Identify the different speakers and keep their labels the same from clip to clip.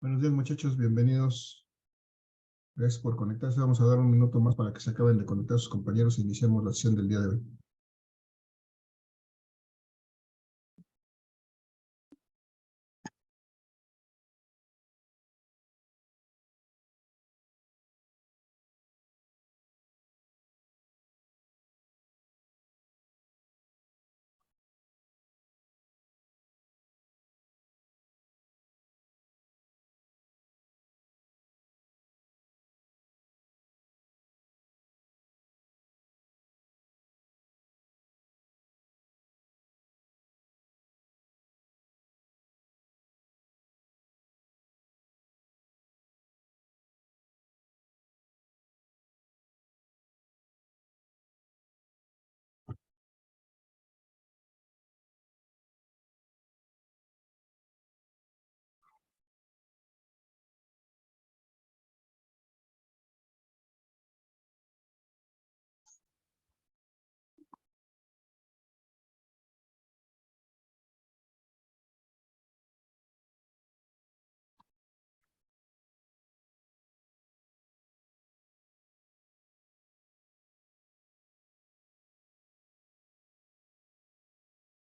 Speaker 1: Buenos días, muchachos, bienvenidos. Gracias por conectarse. Vamos a dar un minuto más para que se acaben de conectar sus compañeros e iniciemos la sesión del día de hoy.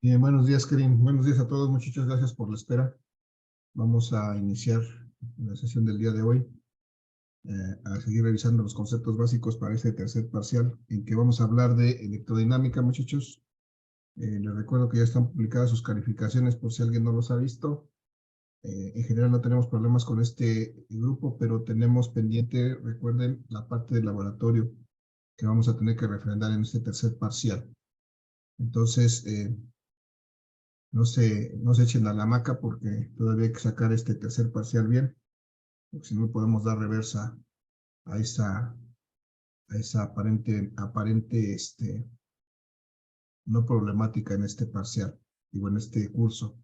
Speaker 1: Bien, buenos días, Karim. Buenos días a todos, muchachos. Gracias por la espera. Vamos a iniciar la sesión del día de hoy, a seguir revisando los conceptos básicos para este tercer parcial, en que vamos a hablar de electrodinámica, muchachos. Les recuerdo que ya están publicadas sus calificaciones por si alguien no los ha visto. En general no tenemos problemas con este grupo, pero tenemos pendiente, recuerden, la parte del laboratorio que vamos a tener que refrendar en este tercer parcial. Entonces, no se echen a la hamaca porque todavía hay que sacar este tercer parcial bien, porque si no podemos dar reversa a esa aparente no problemática en este parcial, digo, en este curso.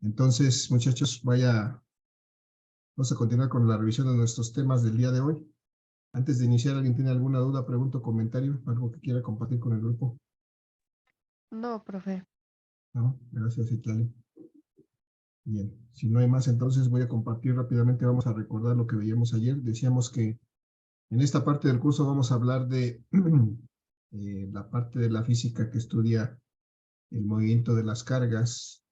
Speaker 1: Entonces, muchachos, vamos a continuar con la revisión de nuestros temas del día de hoy. Antes de iniciar, ¿alguien tiene alguna duda, pregunta o comentario? ¿Algo que quiera compartir con el grupo?
Speaker 2: No, profe.
Speaker 1: No, gracias, Itlali. Bien, si no hay más, entonces voy a compartir rápidamente, vamos a recordar lo que veíamos ayer. Decíamos que en esta parte del curso vamos a hablar de la parte de la física que estudia el movimiento de las cargas,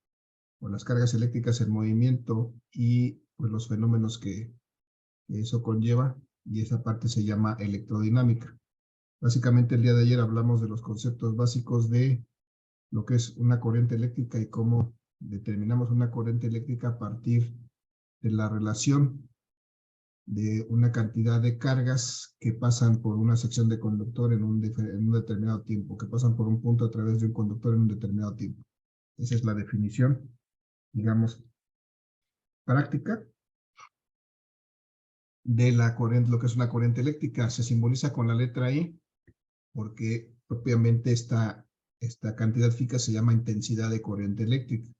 Speaker 1: o las cargas eléctricas en movimiento y pues, los fenómenos que eso conlleva, y esa parte se llama electrodinámica. Básicamente el día de ayer hablamos de los conceptos básicos de lo que es una corriente eléctrica y cómo determinamos una corriente eléctrica a partir de la relación de una cantidad de cargas que pasan por una sección de conductor en un determinado tiempo, que pasan por un punto a través de un conductor en un determinado tiempo. Esa es la definición, digamos, práctica de la corriente, lo que es una corriente eléctrica. Se simboliza con la letra I porque propiamente esta cantidad fija se llama intensidad de corriente eléctrica.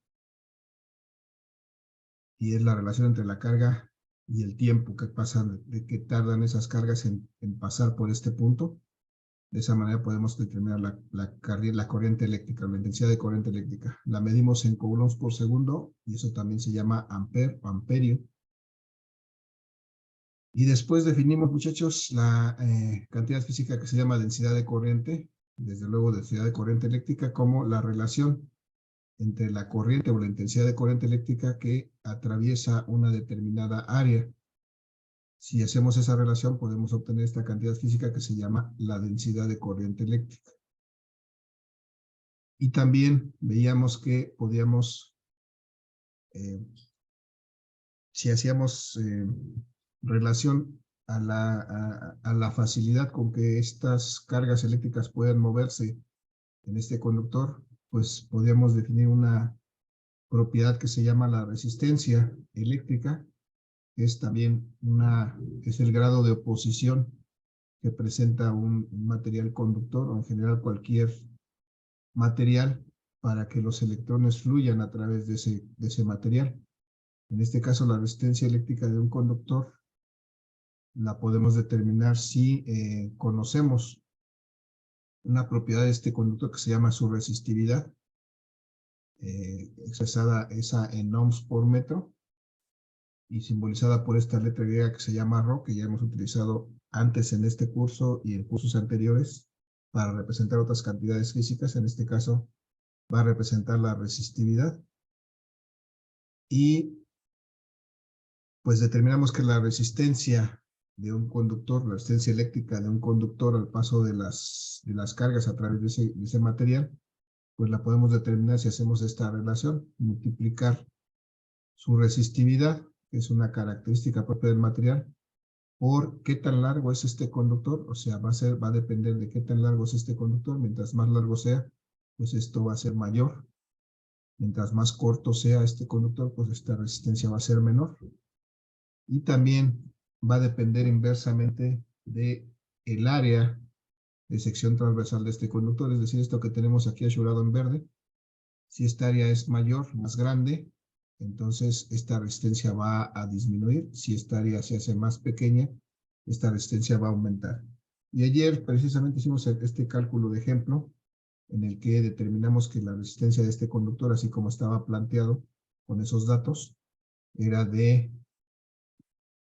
Speaker 1: Y es la relación entre la carga y el tiempo que pasan, de que tardan esas cargas en pasar por este punto. De esa manera podemos determinar la corriente eléctrica, la intensidad de corriente eléctrica. La medimos en coulombs por segundo y eso también se llama ampere o amperio. Y después definimos, muchachos, la cantidad física que se llama densidad de corriente, desde luego densidad de corriente eléctrica, como la relación entre la corriente o la intensidad de corriente eléctrica que atraviesa una determinada área. Si hacemos esa relación, podemos obtener esta cantidad física que se llama la densidad de corriente eléctrica. Y también veíamos que podíamos, si hacíamos relación a la facilidad con que estas cargas eléctricas pueden moverse en este conductor, pues podríamos definir una propiedad que se llama la resistencia eléctrica, que es también es el grado de oposición que presenta un material conductor o en general cualquier material para que los electrones fluyan a través de ese material. En este caso, la resistencia eléctrica de un conductor la podemos determinar si conocemos una propiedad de este conductor que se llama su resistividad, expresada esa en ohms por metro, y simbolizada por esta letra griega que se llama Rho, que ya hemos utilizado antes en este curso y en cursos anteriores para representar otras cantidades físicas. En este caso va a representar la resistividad. Y pues determinamos que la resistencia de un conductor, la resistencia eléctrica de un conductor al paso de las cargas a través de ese material, pues la podemos determinar si hacemos esta relación, multiplicar su resistividad, que es una característica propia del material, por qué tan largo es este conductor. O sea, va a depender de qué tan largo es este conductor. Mientras más largo sea, pues esto va a ser mayor. Mientras más corto sea este conductor, pues esta resistencia va a ser menor. Y también va a depender inversamente de el área de sección transversal de este conductor, es decir, esto que tenemos aquí achurado en verde. Si esta área es mayor, más grande, entonces esta resistencia va a disminuir. Si esta área se hace más pequeña, esta resistencia va a aumentar. Y ayer precisamente hicimos este cálculo de ejemplo en el que determinamos que la resistencia de este conductor, así como estaba planteado con esos datos, era de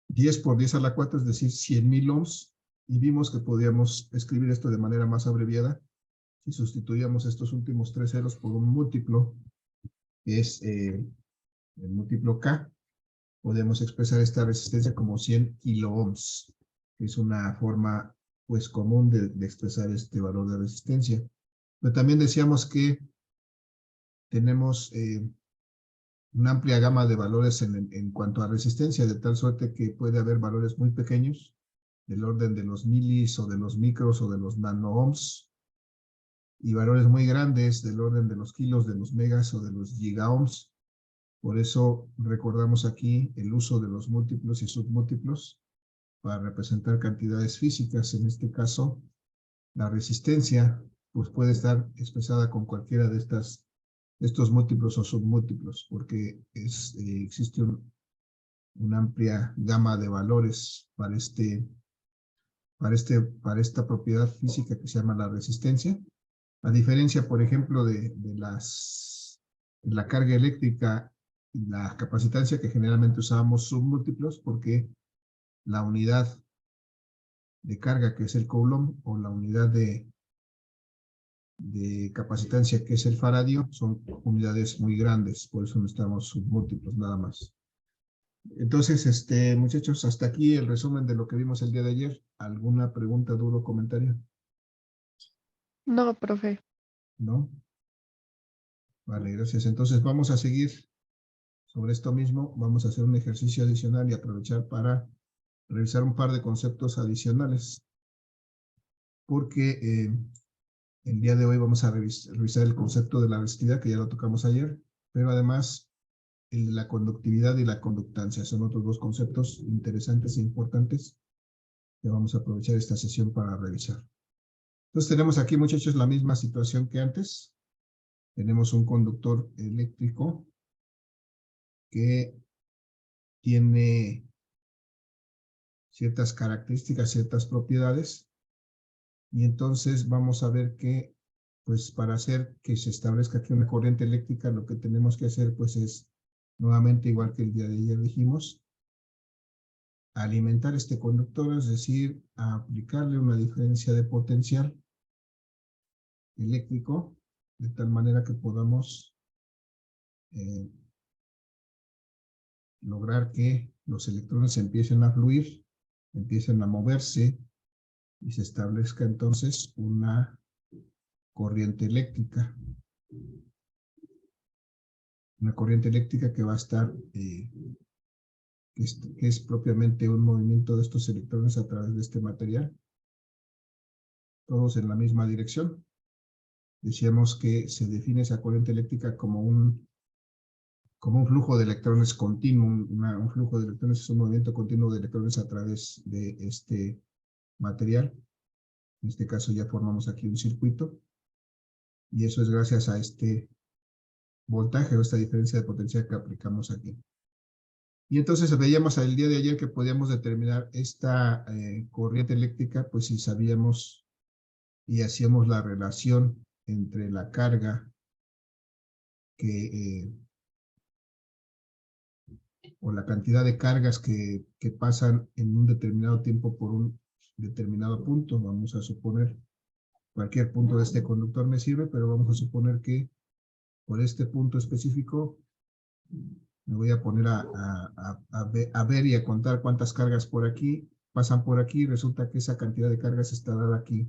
Speaker 1: 10 por 10 a la 4, es decir, 100,000 ohms, y vimos que podíamos escribir esto de manera más abreviada si sustituíamos estos últimos tres ceros por un múltiplo, que es el múltiplo K. Podemos expresar esta resistencia como 100 kiloohms, que es una forma pues común de expresar este valor de resistencia. Pero también decíamos que tenemos una amplia gama de valores en cuanto a resistencia, de tal suerte que puede haber valores muy pequeños, del orden de los milis o de los micros o de los nano-ohms, y valores muy grandes del orden de los kilos, de los megas o de los giga-ohms. Por eso recordamos aquí el uso de los múltiplos y submúltiplos para representar cantidades físicas. En este caso, la resistencia pues puede estar expresada con cualquiera de estos múltiplos o submúltiplos, porque existe una amplia gama de valores para esta propiedad física que se llama la resistencia. A diferencia, por ejemplo, de la carga eléctrica y la capacitancia, que generalmente usábamos submúltiplos, porque la unidad de carga, que es el coulomb, o la unidad de capacitancia, que es el faradio, son unidades muy grandes, por eso necesitamos submúltiplos nada más. Entonces, muchachos, hasta aquí el resumen de lo que vimos el día de ayer. ¿Alguna pregunta, duda o comentario?
Speaker 2: No, profe.
Speaker 1: ¿No? Vale, gracias. Entonces vamos a seguir sobre esto mismo. Vamos a hacer un ejercicio adicional y aprovechar para revisar un par de conceptos adicionales. Porque el día de hoy vamos a revisar el concepto de la resistividad, que ya lo tocamos ayer, pero además el de la conductividad y la conductancia. Son otros dos conceptos interesantes e importantes que vamos a aprovechar esta sesión para revisar. Entonces tenemos aquí, muchachos, la misma situación que antes. Tenemos un conductor eléctrico que tiene ciertas características, ciertas propiedades, y entonces vamos a ver que, pues para hacer que se establezca aquí una corriente eléctrica, lo que tenemos que hacer pues es, nuevamente igual que el día de ayer dijimos, alimentar este conductor, es decir, aplicarle una diferencia de potencial eléctrico, de tal manera que podamos lograr que los electrones empiecen a fluir, empiecen a moverse, y se establezca entonces una corriente eléctrica. Una corriente eléctrica que va a estar, que es propiamente un movimiento de estos electrones a través de este material, todos en la misma dirección. Decíamos que se define esa corriente eléctrica como un flujo de electrones continuo. Un flujo de electrones es un movimiento continuo de electrones a través de este material. En este caso ya formamos aquí un circuito, y eso es gracias a este voltaje o esta diferencia de potencial que aplicamos aquí. Y entonces veíamos el día de ayer que podíamos determinar esta corriente eléctrica, pues si sabíamos y hacíamos la relación entre la carga que o la cantidad de cargas que pasan en un determinado tiempo por un determinado punto. Vamos a suponer, cualquier punto de este conductor me sirve, pero vamos a suponer que por este punto específico me voy a poner a ver y a contar cuántas cargas por aquí pasan por aquí, y resulta que esa cantidad de cargas está dada aquí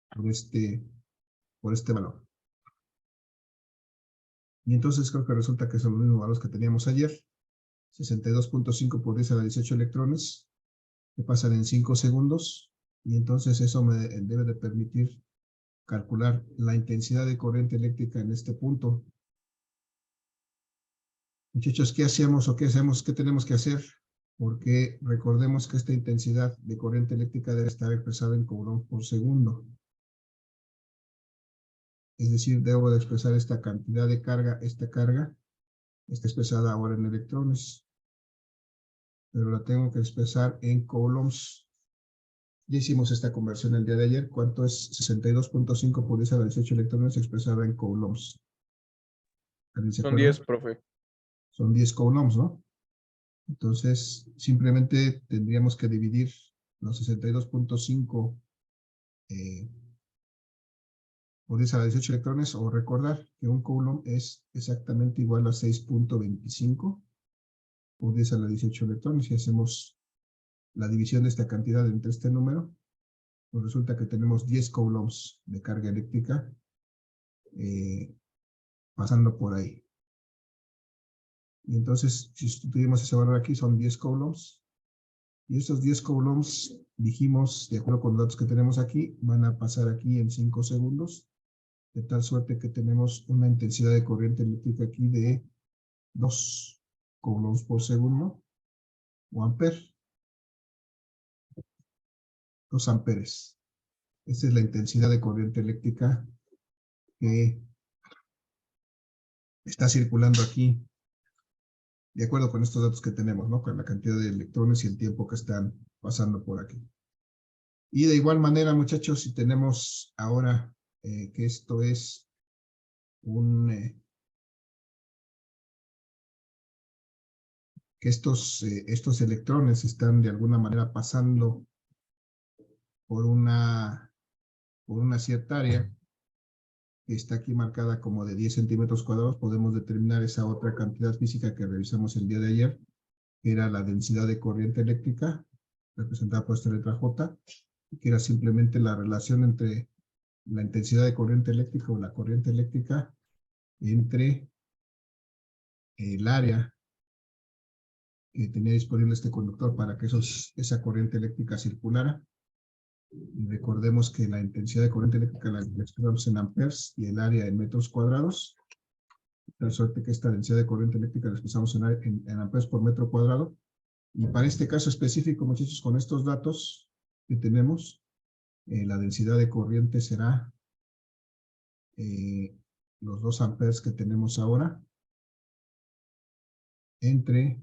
Speaker 1: por este valor. Y entonces creo que resulta que son los mismos valores que teníamos ayer. 62.5 por 10 a la 18 electrones, que pasan en 5 segundos, y entonces eso me debe de permitir calcular la intensidad de corriente eléctrica en este punto. Muchachos, ¿qué hacíamos o qué hacemos? ¿Qué tenemos que hacer? Porque recordemos que esta intensidad de corriente eléctrica debe estar expresada en coulomb por segundo. Es decir, debo de expresar esta cantidad de carga, esta carga está expresada ahora en electrones, pero la tengo que expresar en coulombs. Ya hicimos esta conversión el día de ayer. ¿Cuánto es 62.5 por 10 a la 18 electrones expresada en coulombs?
Speaker 3: Son 10, profe.
Speaker 1: Son 10 coulombs, ¿no? Entonces, simplemente tendríamos que dividir los 62.5 por 10 a la 18 electrones, o recordar que un coulomb es exactamente igual a 6.25 por 10 a la 18 electrones. Si hacemos la división de esta cantidad entre este número, pues resulta que tenemos 10 coulombs de carga eléctrica pasando por ahí. Y entonces, si sustituimos ese valor aquí, son 10 coulombs. Y estos 10 coulombs, dijimos, de acuerdo con los datos que tenemos aquí, van a pasar aquí en 5 segundos, de tal suerte que tenemos una intensidad de corriente eléctrica aquí de 2 coulombs por segundo, o ampere. 2 amperes. Esta es la intensidad de corriente eléctrica que está circulando aquí, de acuerdo con estos datos que tenemos, ¿no? Con la cantidad de electrones y el tiempo que están pasando por aquí. Y de igual manera, muchachos, si tenemos ahora que esto es que estos electrones están de alguna manera pasando por una cierta área que está aquí marcada como de 10 centímetros cuadrados, podemos determinar esa otra cantidad física que revisamos el día de ayer, que era la densidad de corriente eléctrica, representada por esta letra J, que era simplemente la relación entre la intensidad de corriente eléctrica o la corriente eléctrica entre el área que tenía disponible este conductor para que esa corriente eléctrica circulara. Y recordemos que la intensidad de corriente eléctrica la expresamos en amperes y el área en metros cuadrados. De tal suerte que esta densidad de corriente eléctrica la expresamos en amperes por metro cuadrado. Y para este caso específico, muchachos, con estos datos que tenemos, la densidad de corriente será los 2 amperes que tenemos ahora entre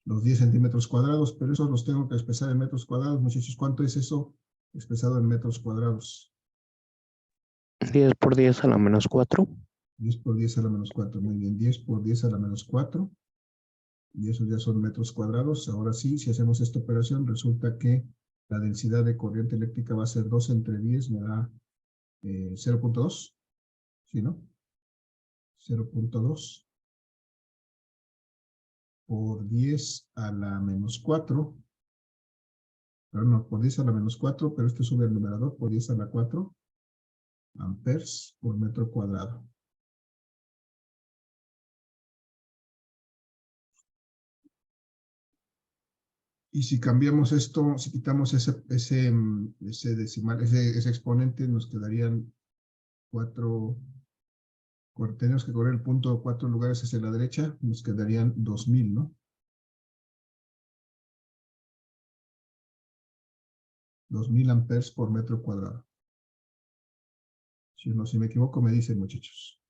Speaker 1: los 10 centímetros cuadrados, pero esos los tengo que expresar en metros cuadrados, muchachos. ¿Cuánto es eso expresado en metros cuadrados?
Speaker 4: 10 por 10 a la menos 4.
Speaker 1: 10 por 10 a la menos 4, muy bien. 10 por 10 a la menos 4. Y esos ya son metros cuadrados. Ahora sí, si hacemos esta operación, resulta que la densidad de corriente eléctrica va a ser 2 entre 10, me da 0.2. ¿Sí, no? 0.2 por 10 a la menos 4. Pero no, por 10 a la menos 4, pero este sube el numerador, por 10 a la 4 amperes por metro cuadrado. Y si cambiamos esto, si quitamos ese decimal, ese exponente, nos quedarían 4, tenemos que correr el punto 4 lugares hacia la derecha, nos quedarían 2000, ¿no? 2000 amperes por metro cuadrado. Si me equivoco, me dicen, muchachos.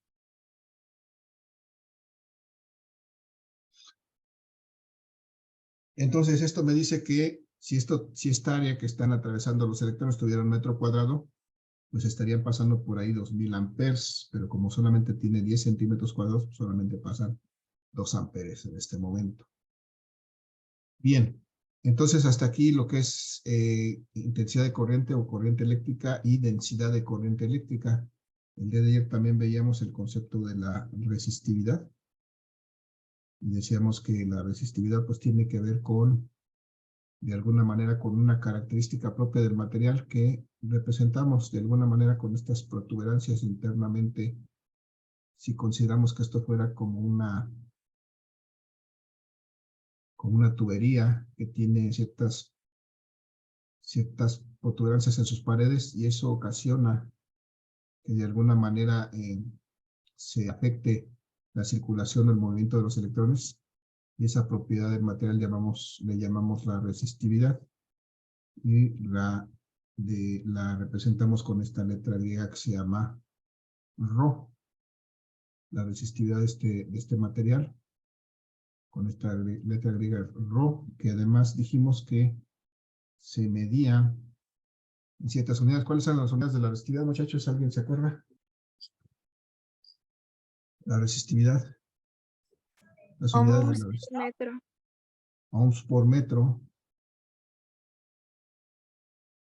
Speaker 1: Entonces, esto me dice que si esta área que están atravesando los electrones tuviera un metro cuadrado, pues estarían pasando por ahí 2000 amperes, pero como solamente tiene 10 centímetros cuadrados, pues solamente pasan 2 amperes en este momento. Bien, entonces hasta aquí lo que es intensidad de corriente o corriente eléctrica y densidad de corriente eléctrica. El día de ayer también veíamos el concepto de la resistividad. Y decíamos que la resistividad pues tiene que ver con, de alguna manera, con una característica propia del material que representamos de alguna manera con estas protuberancias internamente. Si consideramos que esto fuera como una tubería que tiene ciertas protuberancias en sus paredes, y eso ocasiona que de alguna manera se afecte la circulación o el movimiento de los electrones, y esa propiedad del material le llamamos la resistividad, y la representamos con esta letra griega que se llama Rho, la resistividad de este material, con esta letra griega Rho, que además dijimos que se medía en ciertas unidades. ¿Cuáles son las unidades de la resistividad, muchachos? ¿Alguien se acuerda? La resistividad. Las unidades de la resistividad.
Speaker 2: Metro.
Speaker 1: Ohms por metro.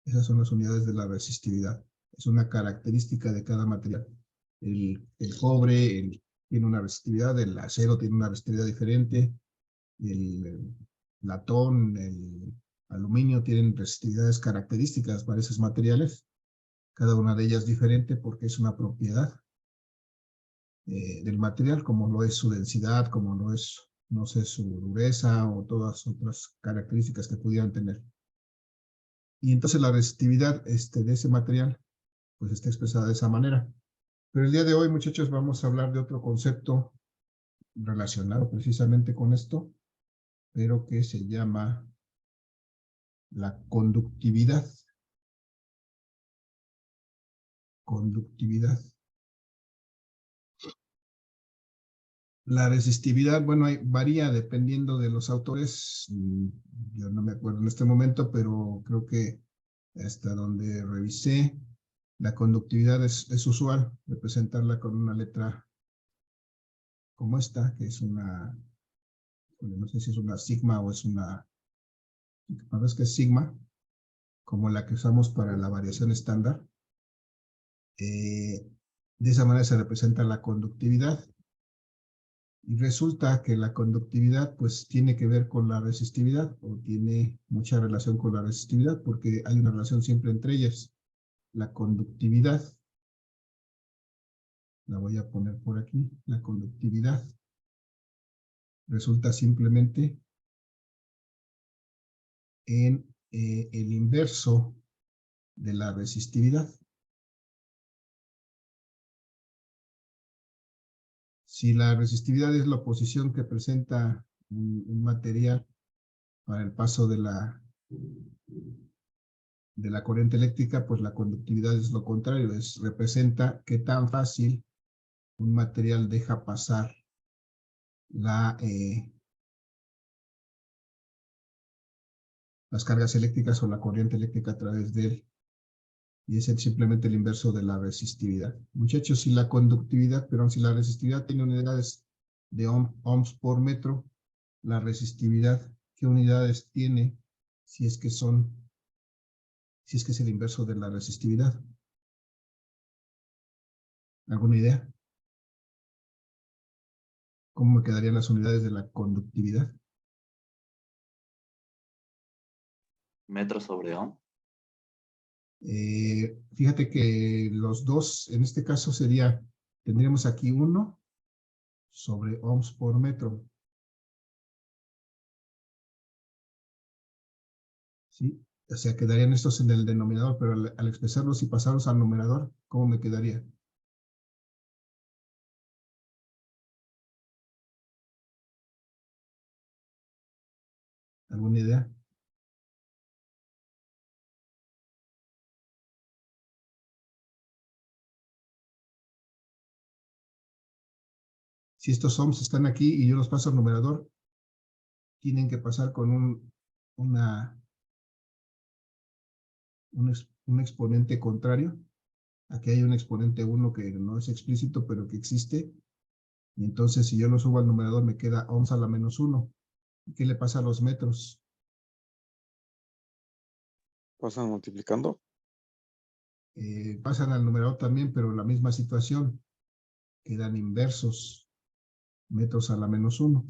Speaker 1: Esas son las unidades de la resistividad. Es una característica de cada material. El cobre tiene una resistividad, el acero tiene una resistividad diferente, el latón, el aluminio tienen resistividades características para esos materiales. Cada una de ellas diferente porque es una propiedad del material, como lo es su densidad, como lo es, no sé, su dureza o todas otras características que pudieran tener. Y entonces la resistividad de ese material pues está expresada de esa manera. Pero el día de hoy, muchachos, vamos a hablar de otro concepto relacionado precisamente con esto, pero que se llama la conductividad. Conductividad. La resistividad, bueno, varía dependiendo de los autores. Yo no me acuerdo en este momento, pero creo que hasta donde revisé, la conductividad es usual representarla con una letra como esta, que es una, no sé si es una sigma o es una, a veces que es sigma, como la que usamos para la variación estándar. De esa manera se representa la conductividad. Y resulta que la conductividad pues tiene que ver con la resistividad, o tiene mucha relación con la resistividad, porque hay una relación siempre entre ellas. La conductividad, la voy a poner por aquí, la conductividad resulta simplemente en el inverso de la resistividad. Si la resistividad es la oposición que presenta un material para el paso de la corriente eléctrica, pues la conductividad es lo contrario, representa qué tan fácil un material deja pasar las cargas eléctricas o la corriente eléctrica a través de él. Y es simplemente el inverso de la resistividad. Muchachos, si la conductividad, perdón, si la resistividad tiene unidades de ohms por metro, la resistividad, ¿qué unidades tiene si es que es el inverso de la resistividad? ¿Alguna idea? ¿Cómo me quedarían las unidades de la conductividad?
Speaker 5: Metro sobre ohm.
Speaker 1: Fíjate que los dos, en este caso tendríamos aquí 1 sobre ohms por metro. ¿Sí? O sea, quedarían estos en el denominador, pero al expresarlos y pasarlos al numerador, ¿cómo me quedaría? ¿Alguna idea? Si estos ohms están aquí y yo los paso al numerador, tienen que pasar con un exponente contrario. Aquí hay un exponente 1 que no es explícito, pero que existe. Y entonces, si yo lo subo al numerador, me queda ohms a la menos 1. ¿Qué le pasa a los metros?
Speaker 6: ¿Pasan multiplicando?
Speaker 1: Pasan al numerador también, pero en la misma situación. Quedan inversos. Metros a la menos 1.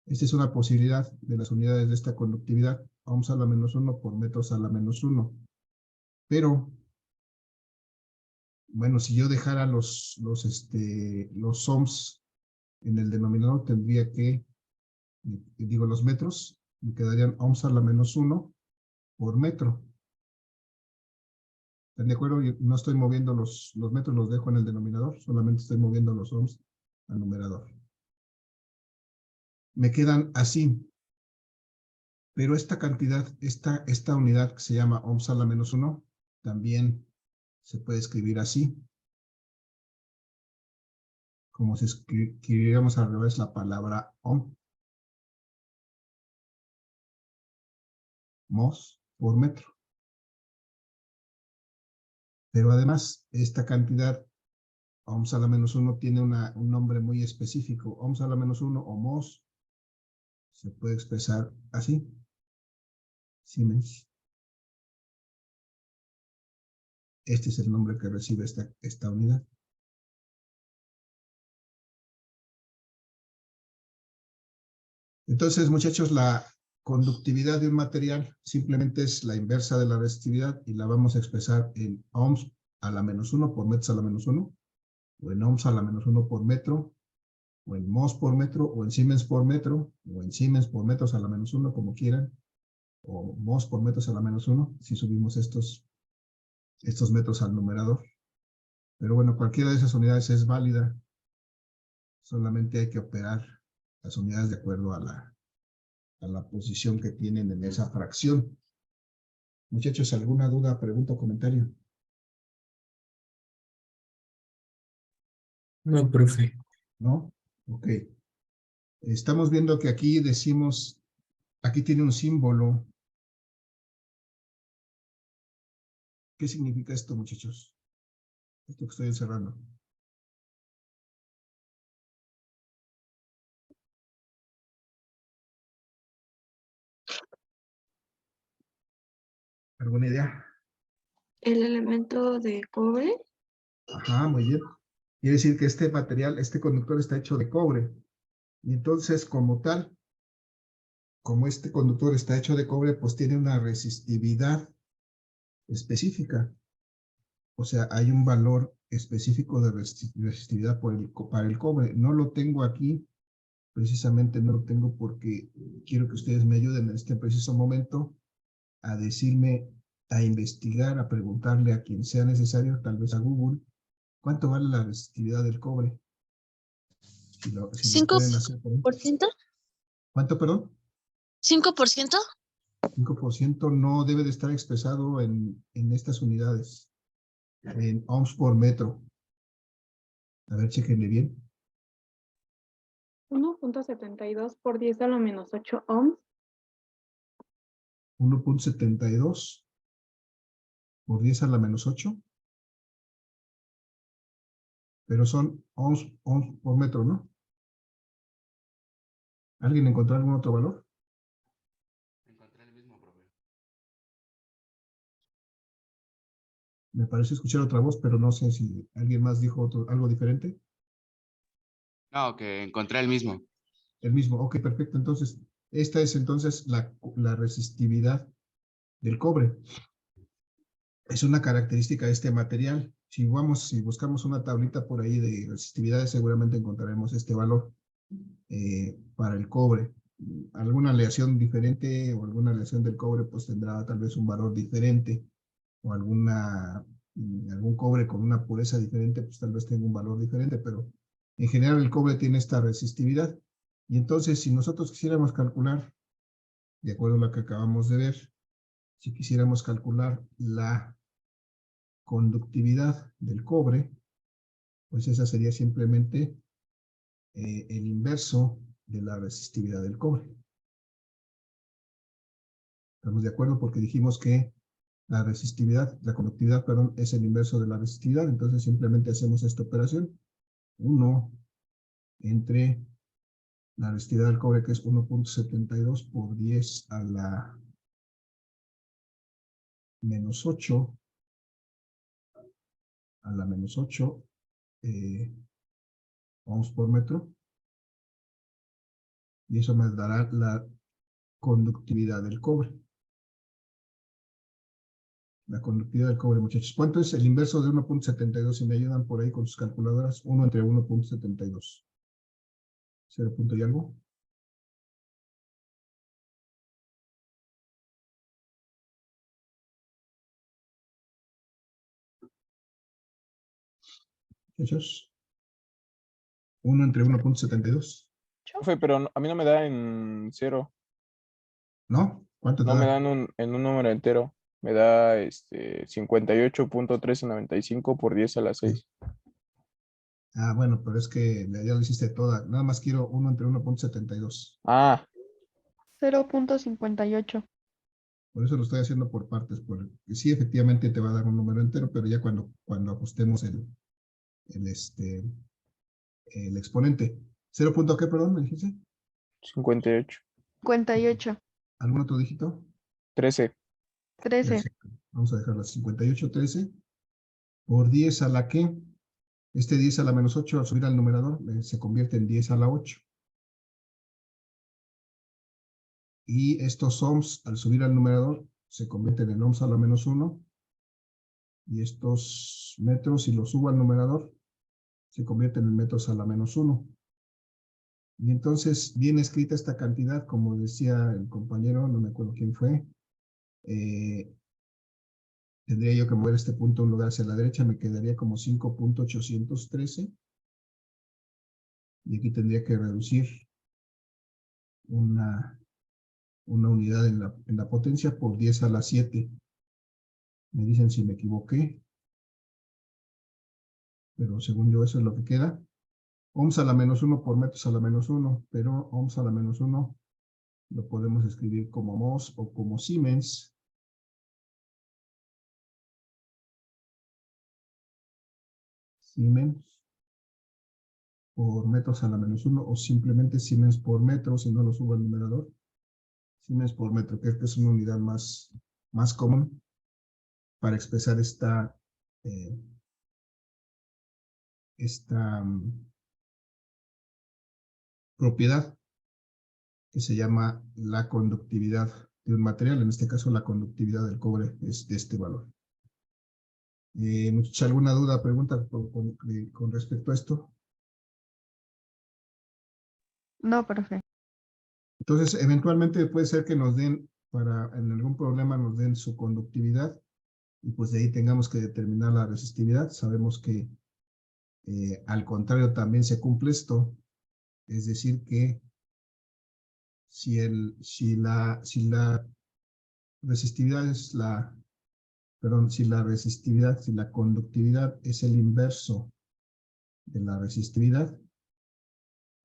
Speaker 1: Esta es una posibilidad de las unidades de esta conductividad. Ohms a la menos 1 por metros a la menos 1. Pero, bueno, si yo dejara los ohms en el denominador, tendría que, digo, los metros, me quedarían ohms a la menos 1 por metro. ¿Están de acuerdo? Yo no estoy moviendo los metros, los dejo en el denominador, solamente estoy moviendo los ohms al numerador. Me quedan así. Pero esta cantidad, esta unidad que se llama ohms a la menos 1, también se puede escribir así. Como si escribiéramos al revés la palabra ohm. Mos por metro. Pero además, esta cantidad, ohms a la menos 1, tiene un nombre muy específico. Ohms a la menos 1 o mos se puede expresar así. Siemens. Este es el nombre que recibe esta unidad. Entonces, muchachos, la conductividad de un material simplemente es la inversa de la resistividad y la vamos a expresar en ohms a la menos 1 por metros a la menos 1, o en ohms a la menos 1 por metro, o en mos por metro, o en siemens por metro, o en siemens por metros a la menos 1, como quieran, o mos por metros a la menos 1, si subimos estos metros al numerador. Pero bueno, cualquiera de esas unidades es válida. Solamente hay que operar las unidades de acuerdo a la posición que tienen en esa fracción. Muchachos, ¿alguna duda, pregunta o comentario?
Speaker 3: No, profe.
Speaker 1: ¿No? Ok. Estamos viendo que aquí decimos, aquí tiene un símbolo. ¿Qué significa esto, muchachos? Esto que estoy encerrando. ¿Alguna idea?
Speaker 2: El elemento de cobre.
Speaker 1: Ajá, muy bien. Quiere decir que este material, este conductor está hecho de cobre. Y entonces, como tal, como este conductor está hecho de cobre, pues tiene una resistividad específica. O sea, hay un valor específico de resistividad para el cobre. No lo tengo aquí, precisamente no lo tengo porque quiero que ustedes me ayuden en este preciso momento a decirme, a investigar, a preguntarle a quien sea necesario, tal vez a Google, ¿cuánto vale la resistividad del cobre? Si lo pueden hacer por ahí.
Speaker 7: ¿5%?
Speaker 1: ¿Cuánto, perdón?
Speaker 7: ¿5%?
Speaker 1: 5% no debe de estar expresado en estas unidades, en ohms por metro. A ver, chequenle bien.
Speaker 2: 1.72 por 10 a la menos 8 ohms.
Speaker 1: 1.72 por 10 a la menos 8. Pero son ohms por metro, ¿no? ¿Alguien encontró algún otro valor?
Speaker 5: Encontré el mismo, profe.
Speaker 1: Me parece escuchar otra voz, pero no sé si alguien más dijo algo diferente.
Speaker 5: No, que encontré el mismo.
Speaker 1: El mismo, ok, perfecto. Entonces, esta es entonces la resistividad del cobre. Es una característica de este material. Si buscamos una tablita por ahí de resistividades, seguramente encontraremos este valor para el cobre. Alguna aleación diferente o alguna aleación del cobre pues tendrá tal vez un valor diferente, o algún cobre con una pureza diferente pues tal vez tenga un valor diferente, pero en general el cobre tiene esta resistividad. Y entonces si nosotros quisiéramos calcular, de acuerdo a lo que acabamos de ver, si quisiéramos calcular la conductividad del cobre, pues esa sería simplemente el inverso de la resistividad del cobre. ¿Estamos de acuerdo? Porque dijimos que la conductividad, perdón, es el inverso de la resistividad. Entonces simplemente hacemos esta operación. 1 entre la resistividad del cobre, que es 1.72 por 10 a la menos 8, a la menos 8 ohms por metro, y eso me dará la conductividad del cobre. La conductividad del cobre, muchachos. ¿Cuánto es el inverso de 1.72? Si me ayudan por ahí con sus calculadoras, 1 entre 1.72. 0 punto y algo. Muchachos. 1 entre 1.72.
Speaker 3: Profe, pero a mí no me da en 0.
Speaker 1: ¿No? ¿Cuánto te
Speaker 3: No me
Speaker 1: da?
Speaker 3: dan en un número entero. Me da 58.1395 por 10 a la 6.
Speaker 1: Ah, bueno, pero es que ya lo hiciste toda. Nada más quiero 1 entre 1.72.
Speaker 3: Ah,
Speaker 2: 0.58.
Speaker 1: Por eso lo estoy haciendo por partes. Porque sí, efectivamente te va a dar un número entero, pero ya cuando ajustemos el exponente. ¿0 punto qué, perdón, me dijiste?
Speaker 3: 58.
Speaker 2: 58.
Speaker 1: ¿Algún otro dígito?
Speaker 3: 13.
Speaker 2: 13.
Speaker 1: Perfecto. Vamos a dejarla 58.13 por 10 a la que, este 10 a la menos 8 al subir al numerador se convierte en 10 a la 8. Y estos ohms al subir al numerador se convierten en ohms a la menos 1. Y estos metros, si los subo al numerador, se convierten en metros a la menos 1. Y entonces viene escrita esta cantidad, como decía el compañero, no me acuerdo quién fue. Tendría yo que mover este punto un lugar hacia la derecha, me quedaría como 5.813. Y aquí tendría que reducir una unidad en la potencia por 10 a la 7. Me dicen si me equivoqué, pero según yo eso es lo que queda. Ohms a la menos 1 por metros a la menos 1, pero ohms a la menos 1 lo podemos escribir como mos o como Siemens. Siemens por metros a la menos 1 o simplemente Siemens por metro, si no lo subo al numerador. Siemens por metro, que es una unidad más común para expresar esta propiedad que se llama la conductividad de un material. En este caso, la conductividad del cobre es de este valor. ¿Mucha alguna duda, pregunta con respecto a esto?
Speaker 2: No, profe.
Speaker 1: Entonces, eventualmente puede ser que nos den, en algún problema nos den su conductividad y pues de ahí tengamos que determinar la resistividad. Sabemos que al contrario también se cumple esto, es decir que si la resistividad es si la conductividad es el inverso de la resistividad,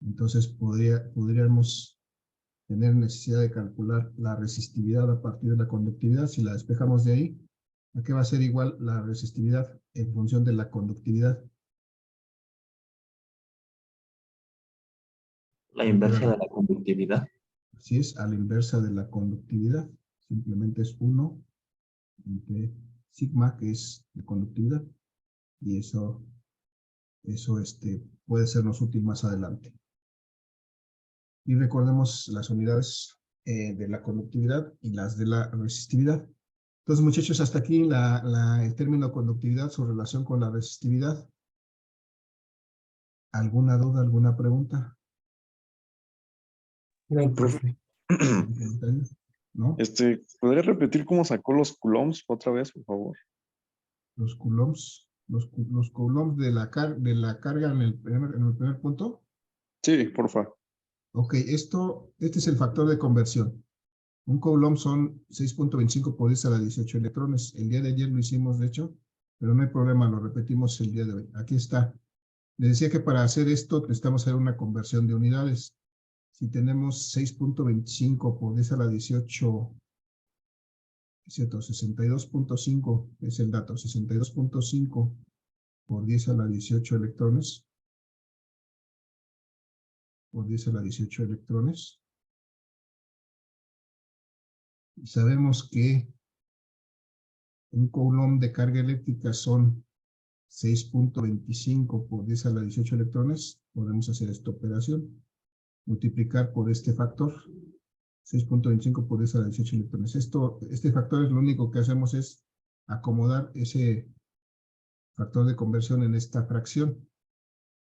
Speaker 1: entonces podríamos tener necesidad de calcular la resistividad a partir de la conductividad. Si la despejamos de ahí, ¿a qué va a ser igual la resistividad en función de la conductividad?
Speaker 7: La inversa de la conductividad.
Speaker 1: Así es, a la inversa de la conductividad. Simplemente es 1 entre sigma, que es la conductividad, y eso puede sernos útil más adelante. Y recordemos las unidades de la conductividad y las de la resistividad. Entonces, muchachos, hasta aquí el término conductividad, su relación con la resistividad. ¿Alguna duda, alguna pregunta?
Speaker 7: No, profe.
Speaker 1: ¿No?
Speaker 6: ¿Podría repetir cómo sacó los coulombs otra vez, por favor?
Speaker 1: Los coulombs, los coulombs de la carga en el primer punto.
Speaker 6: Sí, por favor.
Speaker 1: Ok, este es el factor de conversión. Un coulomb son 6.25 por 10 a la 18 electrones. El día de ayer lo hicimos, de hecho, pero no hay problema, lo repetimos el día de hoy. Aquí está. Les decía que para hacer esto necesitamos hacer una conversión de unidades. Si tenemos 6.25 por 10 a la 18, es cierto, 62.5 es el dato, 62.5 por 10 a la 18 electrones. por 10 a la 18 electrones. Y sabemos que un coulomb de carga eléctrica son 6.25 por 10 a la 18 electrones. Podemos hacer esta operación. Multiplicar por este factor. 6.25 por 10 a la 18 electrones. Este factor es lo único que hacemos es acomodar ese factor de conversión en esta fracción.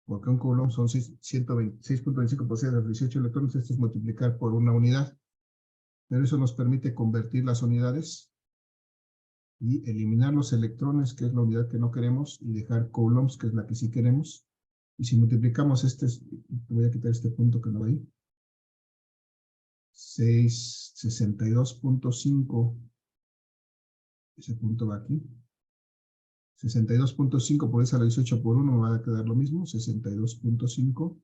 Speaker 1: Porque un coulomb son 6.25 por 10 a la 18 electrones. Esto es multiplicar por una unidad. Pero eso nos permite convertir las unidades y eliminar los electrones, que es la unidad que no queremos, y dejar coulombs, que es la que sí queremos. Y si multiplicamos voy a quitar este punto que no va ahí. 62.5, ese punto va aquí. 62.5 por 10 a la 18 por 1 me va a quedar lo mismo, 62.5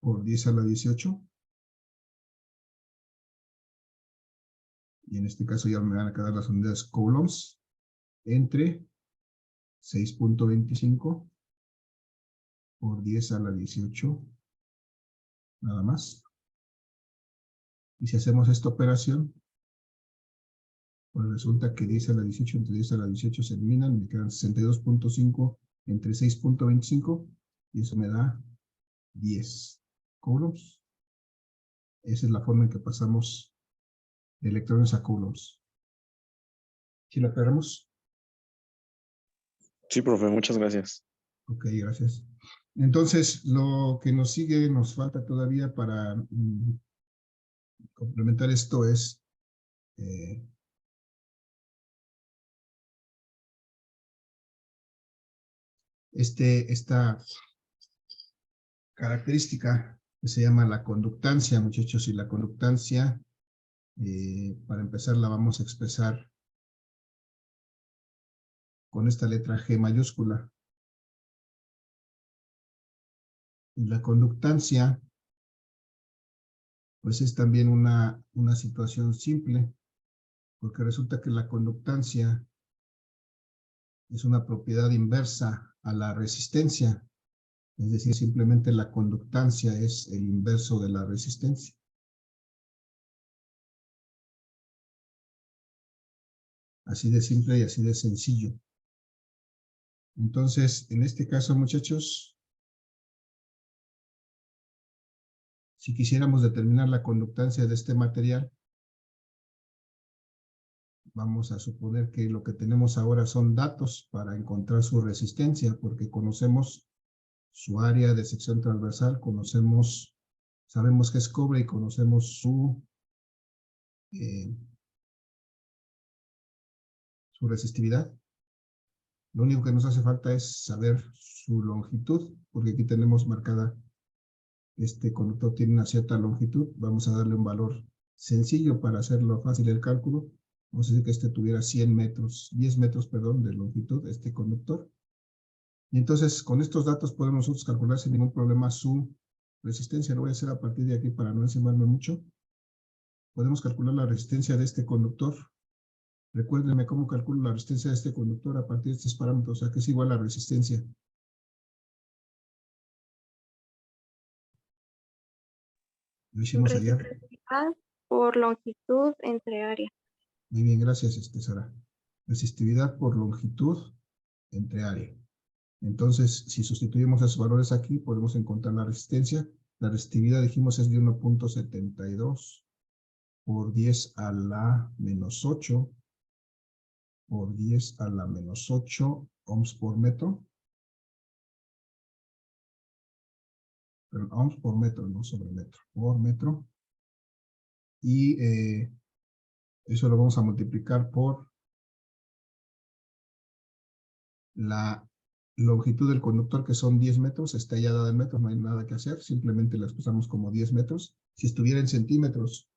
Speaker 1: por 10 a la 18. Y en este caso ya me van a quedar las unidades coulombs entre 6.25 por 10 a la 18, nada más. Y si hacemos esta operación, pues resulta que 10 a la 18 entre 10 a la 18 se eliminan, me quedan 62.5 entre 6.25 y eso me da 10 coulombs. Esa es la forma en que pasamos de electrones a coulombs. ¿Sí la aclaramos?
Speaker 6: Sí, profe, muchas gracias.
Speaker 1: Ok, gracias. Entonces, lo que nos sigue, nos falta todavía para complementar esto es esta característica que se llama la conductancia, muchachos, y la conductancia, para empezar, la vamos a expresar con esta letra G mayúscula. Y la conductancia, pues es también una situación simple, porque resulta que la conductancia es una propiedad inversa a la resistencia. Es decir, simplemente la conductancia es el inverso de la resistencia. Así de simple y así de sencillo. Entonces, en este caso, muchachos, si quisiéramos determinar la conductancia de este material, vamos a suponer que lo que tenemos ahora son datos para encontrar su resistencia, porque conocemos su área de sección transversal, sabemos que es cobre y conocemos su resistividad. Lo único que nos hace falta es saber su longitud, porque aquí tenemos marcada, este conductor tiene una cierta longitud. Vamos a darle un valor sencillo para hacerlo fácil el cálculo. Vamos a decir que este tuviera 10 metros de longitud, este conductor. Y entonces, con estos datos podemos nosotros calcular sin ningún problema su resistencia. Lo voy a hacer a partir de aquí para no enseñarme mucho. Podemos calcular la resistencia de este conductor. Recuérdenme cómo calculo la resistencia de este conductor a partir de estos parámetros, o sea que es igual a la resistencia. Lo hicimos ayer.
Speaker 8: Resistividad por longitud entre área.
Speaker 1: Muy bien, gracias, Sara. Resistividad por longitud entre área. Entonces, si sustituimos esos valores aquí, podemos encontrar la resistencia. La resistividad, dijimos, es de 1.72 por 10 a la menos 8 por 10 a la menos 8 ohms por metro. Pero ohms por metro, no sobre metro, por metro. Y eso lo vamos a multiplicar por la longitud del conductor, que son 10 metros, está ya dada en metros, no hay nada que hacer, simplemente la expresamos como 10 metros. Si estuviera en centímetros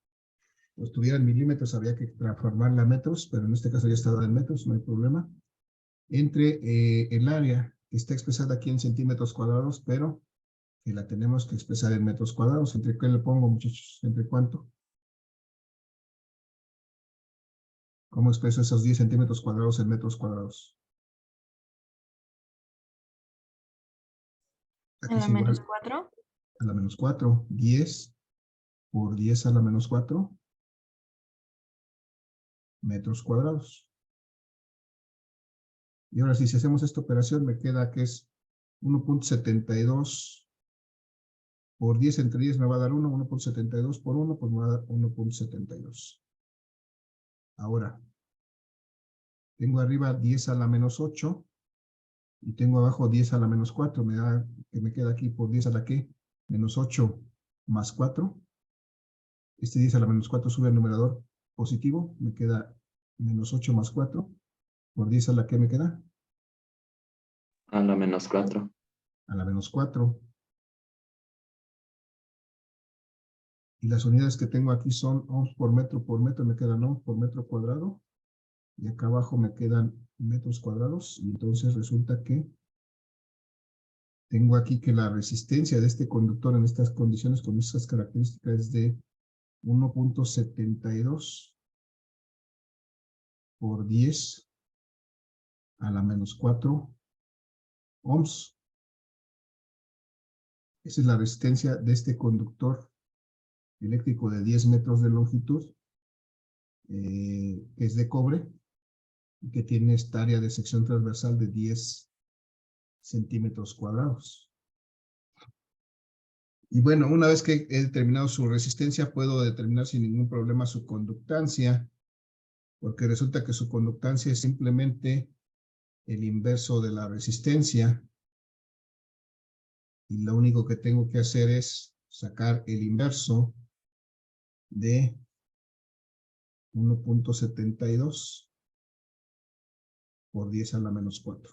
Speaker 1: o estuviera en milímetros, habría que transformarla a metros, pero en este caso ya está dada en metros, no hay problema. Entre el área que está expresada aquí en centímetros cuadrados, pero que la tenemos que expresar en metros cuadrados. ¿Entre qué le pongo, muchachos? ¿Entre cuánto? ¿Cómo expreso esos 10 centímetros cuadrados en metros cuadrados? Aquí
Speaker 8: ¿En
Speaker 1: es
Speaker 8: la menos
Speaker 1: igual.
Speaker 8: 4?
Speaker 1: a la menos 4, 10 por 10 a la menos 4 metros cuadrados. Y ahora si hacemos esta operación me queda que es 1.72 por 10 entre 10 me va a dar 1, 1.72 por 1, pues me va a dar 1.72. Ahora, tengo arriba 10 a la menos 8 y tengo abajo 10 a la menos 4. Me da que me queda aquí por 10 a la que menos 8 más 4. Este 10 a la menos 4 sube al numerador positivo. Me queda menos 8 más 4. Por 10 a la que me queda
Speaker 7: A la menos 4.
Speaker 1: a la menos 4. Y las unidades que tengo aquí son ohms por metro, me quedan ohms por metro cuadrado. Y acá abajo me quedan metros cuadrados. Y entonces resulta que tengo aquí que la resistencia de este conductor en estas condiciones, con estas características, es de 1.72 por 10 a la menos 4 ohms. Esa es la resistencia de este conductor eléctrico de 10 metros de longitud, que es de cobre, y que tiene esta área de sección transversal de 10 centímetros cuadrados. Y bueno, una vez que he determinado su resistencia, puedo determinar sin ningún problema su conductancia, porque resulta que su conductancia es simplemente el inverso de la resistencia. Y lo único que tengo que hacer es sacar el inverso de 1.72 por 10 a la menos 4.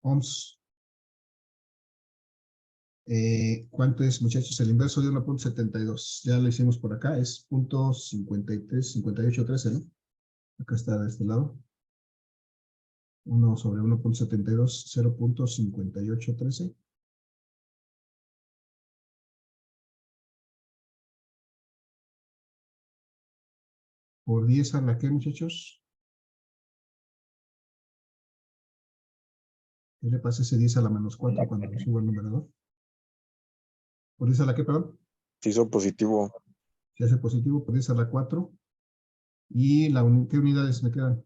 Speaker 1: Ohms. ¿Cuánto es, muchachos? El inverso de 1.72. Ya lo hicimos por acá. Es 0.53, 5813, ¿no? Acá está de este lado. 1 sobre 1.72, 0.5813. Por 10 a la que, muchachos. ¿Qué le pasa a ese 10 a la menos 4 cuando lo subo al numerador? ¿Por 10 a la que, perdón?
Speaker 3: Se hizo positivo.
Speaker 1: Se hace positivo, por 10 a la 4. ¿Y qué unidades me quedan?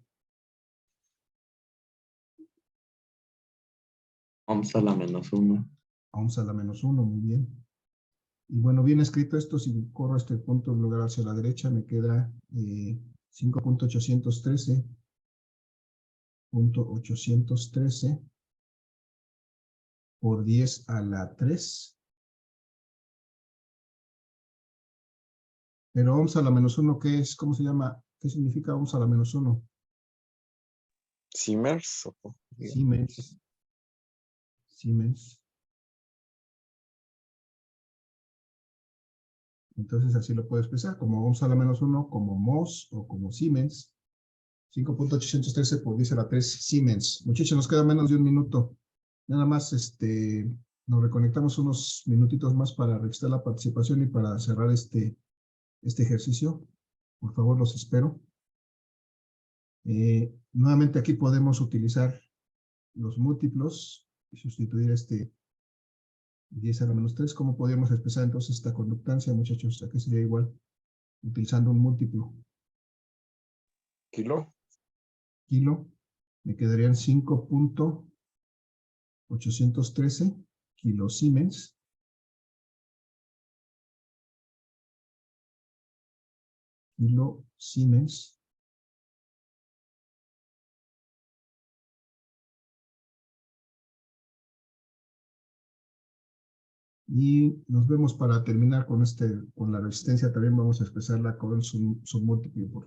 Speaker 7: Ohms a la menos 1.
Speaker 1: Ohms a la menos 1, muy bien. Y bueno, bien escrito esto, si corro este punto en lugar hacia la derecha, me queda 5.813.813 por 10 a la 3. Pero ohms a la menos 1, ¿qué es? ¿Cómo se llama? ¿Qué significa ohms a la menos 1?
Speaker 3: Siemens.
Speaker 1: Siemens. Siemens. Entonces así lo puedo expresar, como ohms a la menos 1, como mos o como Siemens. 5.813 por 10 a la 3 Siemens. Muchachos, nos queda menos de un minuto. Nada más nos reconectamos unos minutitos más para registrar la participación y para cerrar este ejercicio. Por favor, los espero. Nuevamente aquí podemos utilizar los múltiplos y sustituir 10 a la menos 3. ¿Cómo podríamos expresar entonces esta conductancia, muchachos? Aquí sería igual, utilizando un múltiplo.
Speaker 3: Kilo.
Speaker 1: Kilo, me quedarían 5.813 kilosiemens. Kilosiemens. Y nos vemos para terminar con la resistencia. También vamos a expresarla con su múltiplo, por favor.